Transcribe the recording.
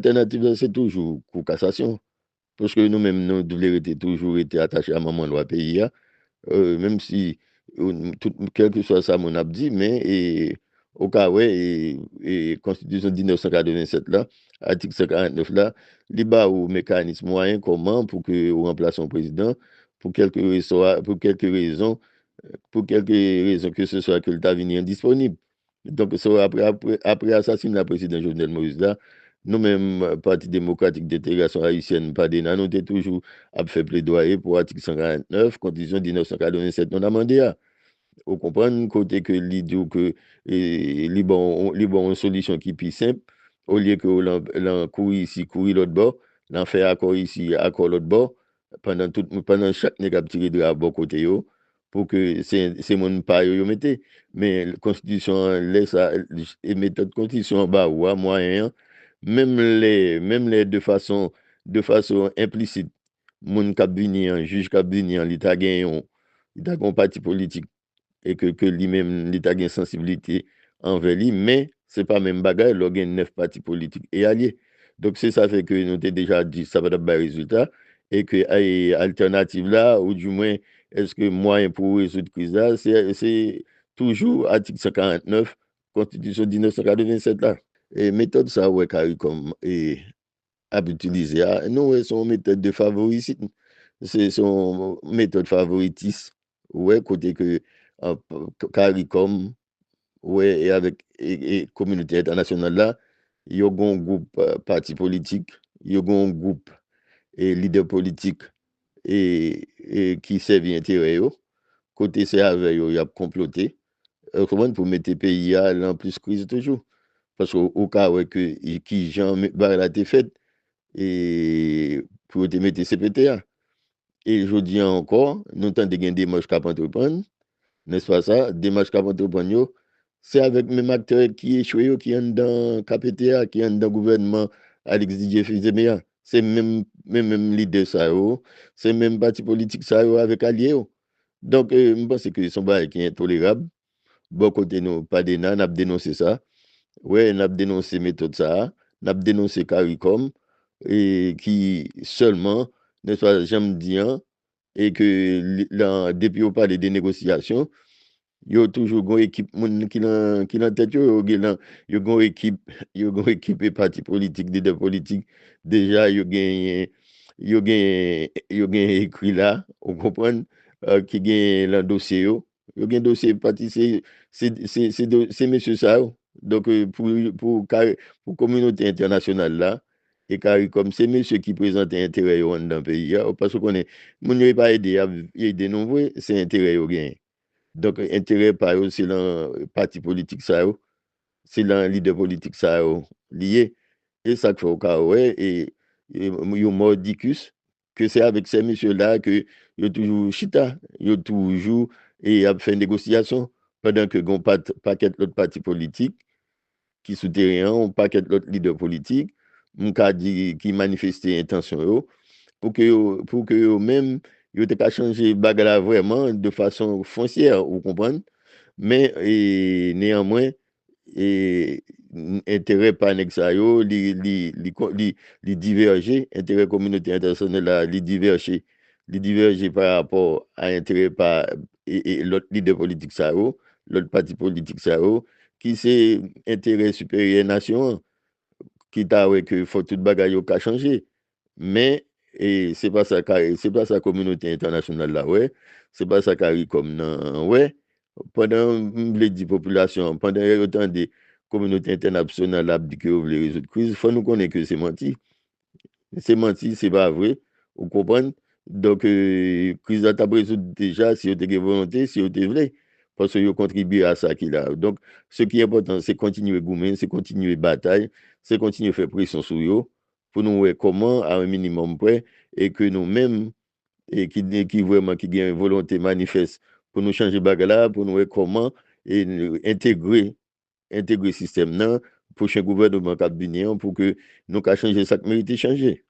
alternative, c'est toujours pour cassation. Parce que nous-mêmes, nous devons toujours été attachés à maman loi pays, hein. Même si, quel que soit ça, mon abdi, mais au cas où, Constitution 1987, là, article 149, là, il y a un mécanisme moyen comment pour que on remplace son président, pour quelques raisons que ce soit que le venu indisponible. Donc, ça, après l'assassinat du président Jovenel Moïse, là, nous-mêmes, Parti démocratique d'intégration haïtienne, pas nous avons toujours fait plaidoyer pour l'article 149, Constitution 1987, non amendé. Vous comprenez, côté que l'idée que bon une solution qui est plus simple, au lieu que l'on courir ici, courir l'autre bord, l'on fait accord ici, accord l'autre bord, pendant chaque négatif tiré de la bon côté, pour que c'est mon pas yo mettez. Mais la Constitution laisse ça, et méthode Constitution en bas, ou à moyen, même les de façon implicite, mon cabini, juge cabini, l'État gagne, il a un parti politique et que lui-même, l'État a une sensibilité envers lui, mais ce n'est pas même bagaille, il y a 9 partis politiques et alliés. Donc, c'est ça fait que nous avons déjà dit ça va être un résultat et que l'alternative là, ou du moins, est-ce que moyen pour résoudre la crise là, c'est toujours article 149, Constitution 1987 là. Et méthode ça, ouais, CARICOM a utilisé, nous, ouais, son méthode de favoritisme, c'est son méthode favoritiste, ouais, côté que euh, CARICOM, ouais, et avec communauté internationale là, il y a un groupe parti politique, il y a un groupe et leader politique qui servent intérêt yo. Côté c'est avec yo, il y a comploté. Comment pour mettre le pays en plus crise toujours. Parce qu'au cas où qui Jean barre la défaite et pour te mettre CPTA. Et je dis encore, nous avons des démarches qu'à entreprendre, n'est-ce pas ça? Démarches qu'à entreprendre, c'est avec même acteurs qui échouent, qui sont dans KPTA, qui sont dans le gouvernement, Alex Didier Fizemea. C'est même leader ça, c'est même parti politique ça, avec alliés. Donc, je pense que son bail qui est intolérable. Bon côté, nous, pas de nan, n'a dénoncé ça. Ouais, n'a dénoncé méthode ça, n'a dénoncé CARICOM, et qui seulement, n'est-ce pas, j'aime dire, et que depuis on parle des négociations, il y a toujours une équipe moun qui l'en tête, il y a une équipe, il y a une équipe et parti politique, leader politique, déjà, il y a écrit là, on comprend, qui gagne le dossier, il y a un dossier parti, c'est monsieur ça, donc pour communauté internationale là, et comme c'est monsieur qui présente intérêt dans le pays, parce qu'on est, mon n'est pas aidé à aider non, c'est intérêt au gain. Donc, intérêt par eux, c'est le parti politique, ça, c'est le leader politique, ça, lié. Et ça fait au cas, ouais, et mordicus, que c'est avec ces messieurs-là que ils toujours chita, ils toujours et a fait négociation, pendant que gon paquet l'autre parti politique qui souterrain, on paquet l'autre leader politique, dit qui manifestait intention, pour que eux-mêmes, ils aient changer bagarre vraiment de façon foncière, vous comprenez? Mais néanmoins, et intérêt par ça li diverger, intérêt communauté internationale là, li diverger par rapport à intérêt par et l'autre leader politique ça l'autre parti politique ça qui c'est intérêt supérieur nation qui t'a ouais que faut tout bagaille yo ka changer. Mais c'est pas ça communauté internationale là ouais, c'est pas ça carré comme non ouais. Pendant les 10 populations, pendant autant de communautés internationales a dit que vous voulez résoudre la crise, il faut nous connaître que c'est menti. C'est menti, c'est pas vrai. Vous comprenez? Donc, crise à résoudre déjà si vous avez volonté, si vous voulez, parce que vous contribuez à ça qu'il a. Donc, ce qui est important, c'est continuer à goumer, c'est continuer à bataille, c'est continuer à faire pression sur eux pour nous voir comment, à un minimum près, et que nous-mêmes, et qui vraiment qui a une volonté manifeste pour nous changer bagarre pour nous voir comment intégrer le système, prochain gouvernement qui pour que nous changer ça qui mérite de changer.